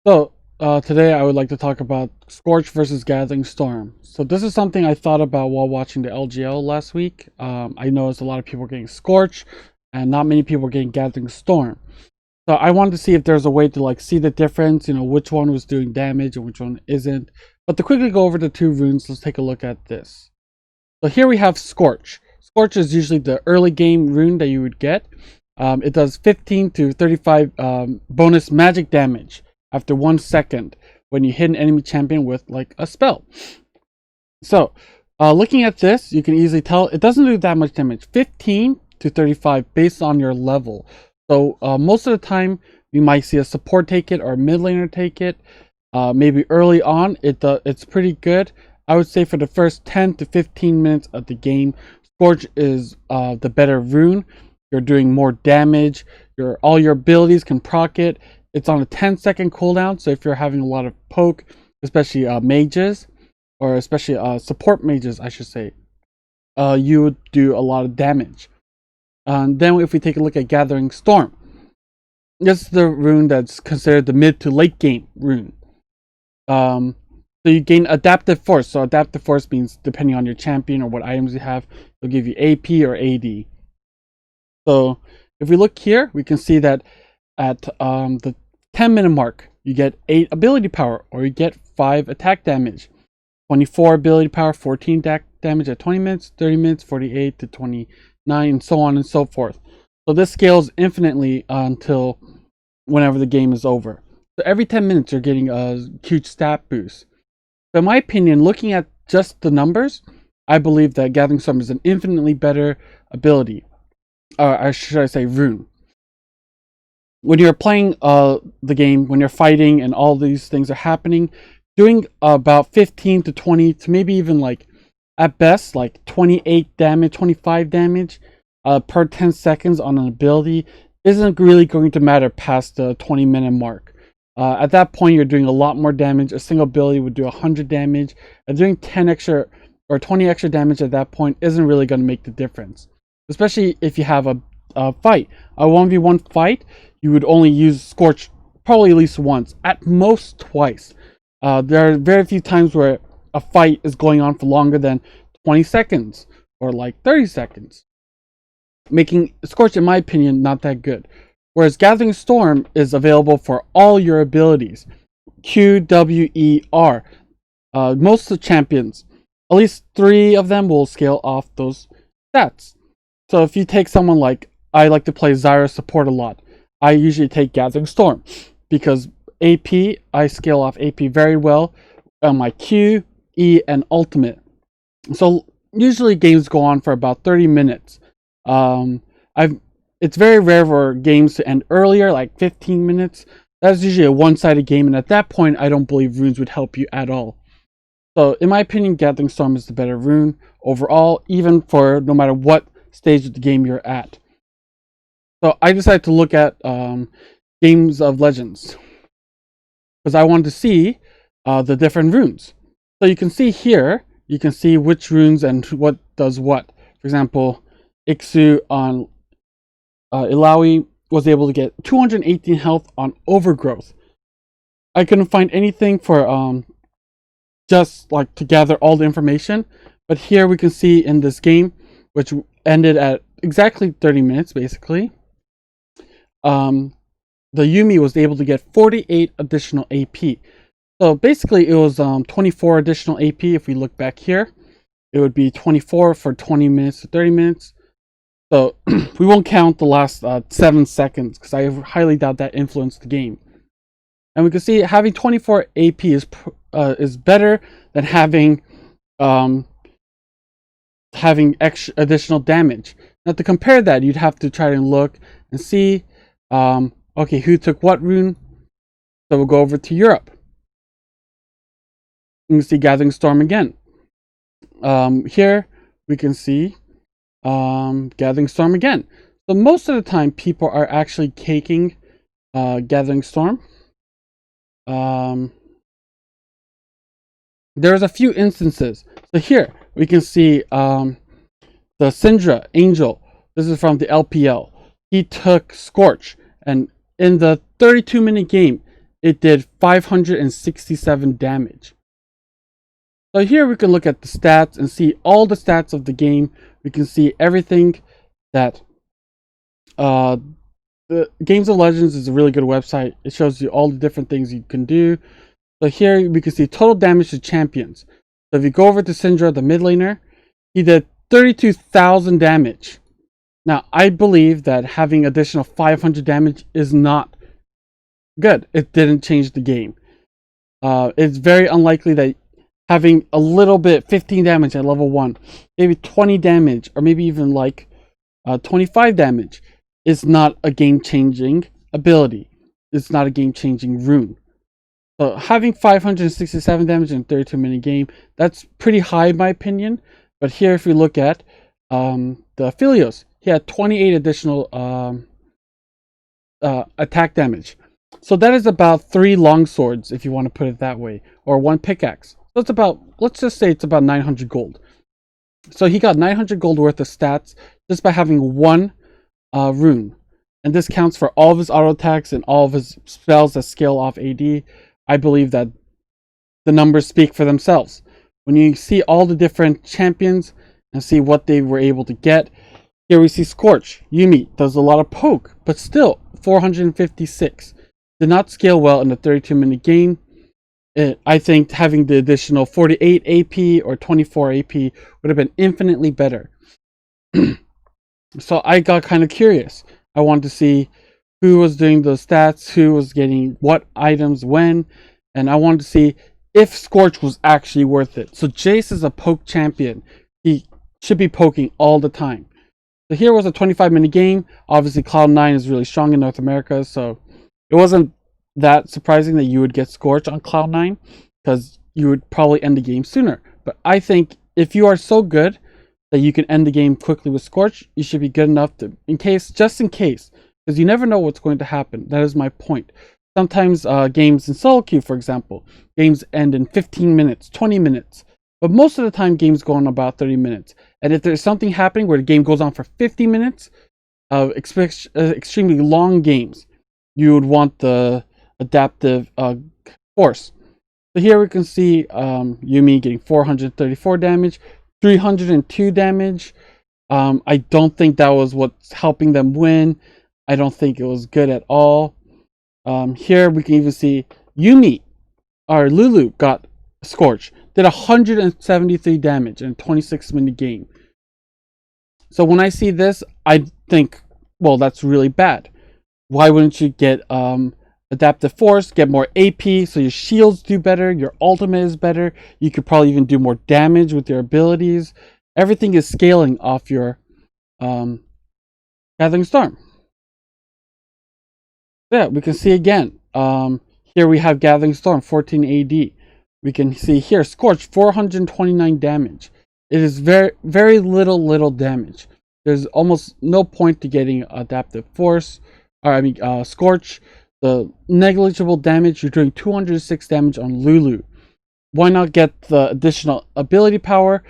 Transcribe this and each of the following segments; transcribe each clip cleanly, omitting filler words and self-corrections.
Today I would like to talk about Scorch versus Gathering Storm. So this is something I thought about while watching the LGL last week. I noticed a lot of people were getting Scorch and not many people were getting Gathering Storm. So I wanted to see if there's a way to see the difference, which one was doing damage and which one isn't. But to quickly go over the two runes, let's take a look at this. So here we have Scorch. Scorch is usually the early game rune that you would get. It does 15 to 35 bonus magic damage after 1 second when you hit an enemy champion with a spell. So looking at this, you can easily tell it doesn't do that much damage. 15 to 35 based on your level. So most of the time we might see a support take it or a mid laner take it. Maybe early on it's pretty good. I would say for the first 10 to 15 minutes of the game, Scorch is the better rune. You're doing more damage. All your abilities can proc it. It's on a 10-second cooldown, so if you're having a lot of poke, especially mages, or especially support mages, I should say, you would do a lot of damage. Then if we take a look at Gathering Storm, this is the rune that's considered the mid to late game rune. So you gain Adaptive Force. So Adaptive Force means depending on your champion or what items you have, it'll give you AP or AD. So if we look here, we can see that at the 10-minute mark, you get 8 ability power, or you get 5 attack damage. 24 ability power, 14 damage at 20 minutes, 30 minutes, 48 to 29, and so on and so forth. So this scales infinitely until whenever the game is over. So every 10 minutes, you're getting a huge stat boost. So in my opinion, looking at just the numbers, I believe that Gathering Storm is an infinitely better ability. Or should I say rune. When you're playing the game, when you're fighting and all these things are happening, doing about 15 to 20 to maybe even at best 28 damage, 25 damage per 10 seconds on an ability isn't really going to matter past the 20-minute mark. At that point, you're doing a lot more damage. A single ability would do 100 damage. And doing 10 extra or 20 extra damage at that point isn't really going to make the difference. Especially if you have a fight. A 1v1 fight, you would only use Scorch probably at least once, at most twice. There are very few times where a fight is going on for longer than 20 seconds or 30 seconds, making Scorch, in my opinion, not that good. Whereas Gathering Storm is available for all your abilities, Q, W, E, R. Most of the champions, at least 3 of them will scale off those stats. So if you take someone I like to play Zyra support a lot, I usually take Gathering Storm because AP, I scale off AP very well on my Q, E, and Ultimate. So usually games go on for about 30 minutes. It's very rare for games to end earlier, 15 minutes. That's usually a one-sided game, and at that point, I don't believe runes would help you at all. So in my opinion, Gathering Storm is the better rune overall, even for no matter what stage of the game you're at. So I decided to look at Games of Legends because I wanted to see the different runes. So you can see here, you can see which runes and what does what. For example, Ixu on Ilaoi was able to get 218 health on Overgrowth. I couldn't find anything for just to gather all the information, but here we can see in this game, which ended at exactly 30 minutes basically, the Yuumi was able to get 48 additional AP. So basically it was 24 additional AP. If we look back here, it would be 24 for 20 minutes to 30 minutes. So we won't count the last 7 seconds because I highly doubt that influenced the game. And we can see having 24 AP is better than having extra additional damage. Now to compare that, you'd have to try to look and see okay, who took what rune. So we'll go over to Europe. You can see Gathering Storm again. Here we can see Gathering Storm again. So most of the time people are actually taking Gathering Storm. There's a few instances. So here we can see the Syndra Angel. This is from the LPL. He took Scorch, and in the 32-minute game, it did 567 damage. So here we can look at the stats and see all the stats of the game. We can see everything that the Games of Legends is a really good website. It shows you all the different things you can do. So here we can see total damage to champions. So if you go over to Syndra, the mid laner, he did 32,000 damage. Now, I believe that having additional 500 damage is not good. It didn't change the game. It's very unlikely that having a little bit, 15 damage at level 1, maybe 20 damage, or maybe even like 25 damage, is not a game-changing ability. It's not a game-changing rune. So having 567 damage in a 32-minute game, that's pretty high in my opinion. But here, if we look at the Aphelios, he had 28 additional attack damage. So that is about 3 longswords, if you want to put it that way, or 1 pickaxe. So it's about, let's just say it's about 900 gold. So he got 900 gold worth of stats just by having 1 rune. And this counts for all of his auto attacks and all of his spells that scale off AD. I believe that the numbers speak for themselves. When you see all the different champions and see what they were able to get, here we see Scorch. Yuumi does a lot of poke, but still 456. Did not scale well in the 32-minute game. I think having the additional 48 AP or 24 AP would have been infinitely better. So I got kind of curious. I wanted to see who was doing the stats, who was getting what items when, and I wanted to see if Scorch was actually worth it. So Jace is a poke champion. He should be poking all the time. So here was a 25-minute game. Obviously Cloud9 is really strong in North America, so it wasn't that surprising that you would get Scorch on Cloud9, because you would probably end the game sooner. But I think if you are so good that you can end the game quickly with Scorch, you should be good enough to, just in case, because you never know what's going to happen. That is my point. Sometimes games in solo queue, for example, games end in 15 minutes, 20 minutes. But most of the time, games go on about 30 minutes. And if there's something happening where the game goes on for 50 minutes, extremely long games, you would want the adaptive force. So here we can see Yuumi getting 434 damage, 302 damage. I don't think that was what's helping them win. I don't think it was good at all. Here we can even see Yuumi, or Lulu, got Scorch, did 173 damage in a 26-minute game. So when I see this, I think, well, that's really bad. Why wouldn't you get adaptive force, get more AP, so your shields do better, your ultimate is better, you could probably even do more damage with your abilities. Everything is scaling off your Gathering Storm. Yeah, we can see again. Here we have Gathering Storm, 14 AD. We can see here, Scorch, 429 damage. It is very little damage. There's almost no point to getting adaptive force, or Scorch. The negligible damage, you're doing 206 damage on Lulu. Why not get the additional ability power?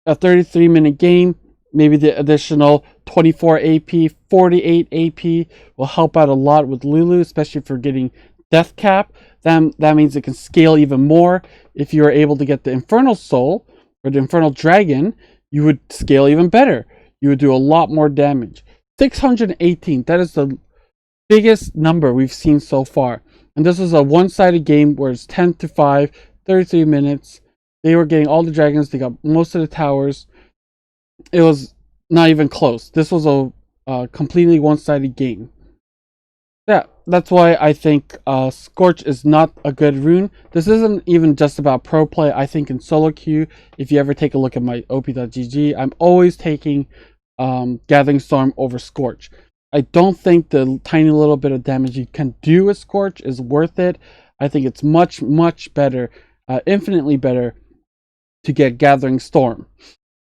A 33-minute game, maybe the additional 24 AP, 48 AP will help out a lot with Lulu, especially for getting Death Cap. That means it can scale even more. If you are able to get the Infernal Soul or the Infernal Dragon, you would scale even better. You would do a lot more damage. 618, that is the biggest number we've seen so far. And this was a one-sided game where it's 10-5, 33 minutes. They were getting all the dragons. They got most of the towers. It was not even close. This was a completely one-sided game. Yeah, that's why I think Scorch is not a good rune. This isn't even just about pro play. I think in solo queue, if you ever take a look at my op.gg, I'm always taking Gathering Storm over Scorch. I don't think the tiny little bit of damage you can do with Scorch is worth it. I think it's much better, infinitely better, to get Gathering Storm.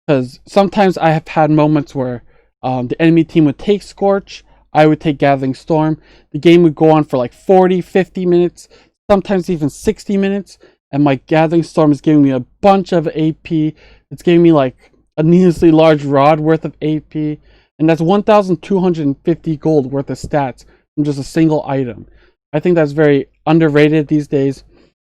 Because sometimes I have had moments where the enemy team would take Scorch, I would take Gathering Storm. The game would go on for like 40, 50 minutes, sometimes even 60 minutes, and my Gathering Storm is giving me a bunch of AP. It's giving me like a needlessly large rod worth of AP, and that's 1,250 gold worth of stats from just a single item. I think that's very underrated these days.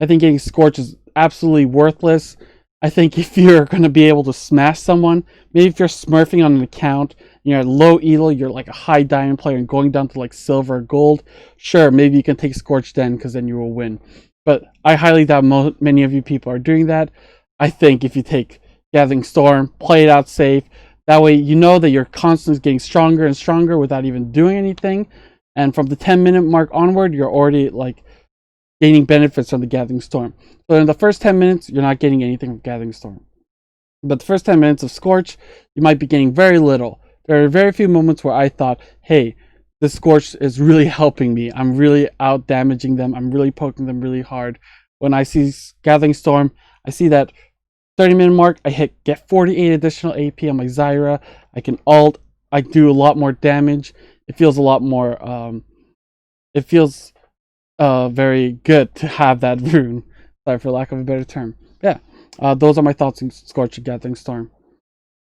I think getting Scorch is absolutely worthless. I think if you're going to be able to smash someone, maybe if you're smurfing on an account, you're at low elo, you're like a high diamond player and going down to like silver or gold, sure, maybe you can take Scorch then, because then you will win. But I highly doubt many of you people are doing that. I think if you take Gathering Storm, play it out safe, that way you know that your constant is getting stronger and stronger without even doing anything. And from the 10-minute mark onward, you're already like gaining benefits from the Gathering Storm. So in the first 10 minutes, you're not getting anything from Gathering Storm. But the first 10 minutes of Scorch, you might be getting very little. There are very few moments where I thought, hey, this Scorch is really helping me. I'm really out damaging them. I'm really poking them really hard. When I see Gathering Storm, I see that 30-minute mark, I get 48 additional AP on my Zyra. I can ult. I do a lot more damage. It feels a lot more, very good to have that rune. Sorry for lack of a better term. Yeah, those are my thoughts on Scorch and Gathering Storm.